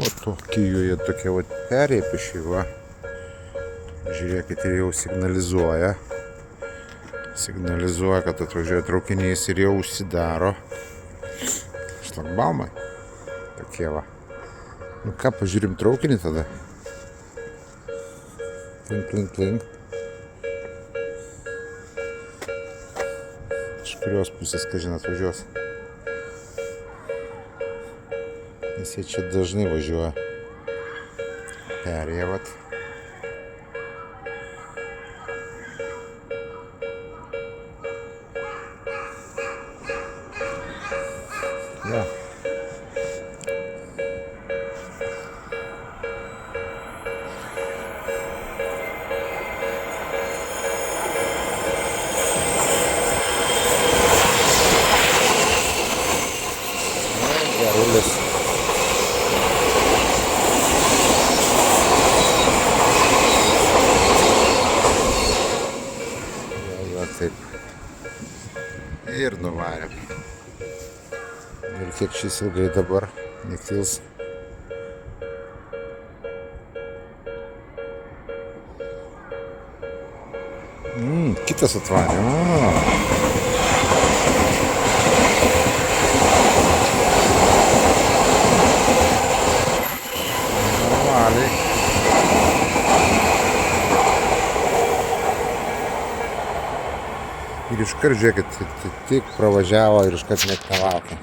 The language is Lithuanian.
O Tokijoje tokia vat perėja pėsčiųjų. Žiūrėkite, jau signalizuoja. Signalizuoja, kad atvažiuoja traukinys ir jau užsidaro. Šlagbaumai. Tokie va. Nu ką, pažiūrim traukinį tada. Klink, klink, klink. Iš kurios pusės, kažin, atvažiuos. Nes jie čia dažnai važiuoja. Perėja vat. Ja. Gerulis. Ja, taip. Ir nuvarėm. Ir kiek šis ilgai dabar nekils. Kitas atvarė. Normaliai. Ir iškart žiūrėkit, tik pravažiavo ir iškart net nelaukia.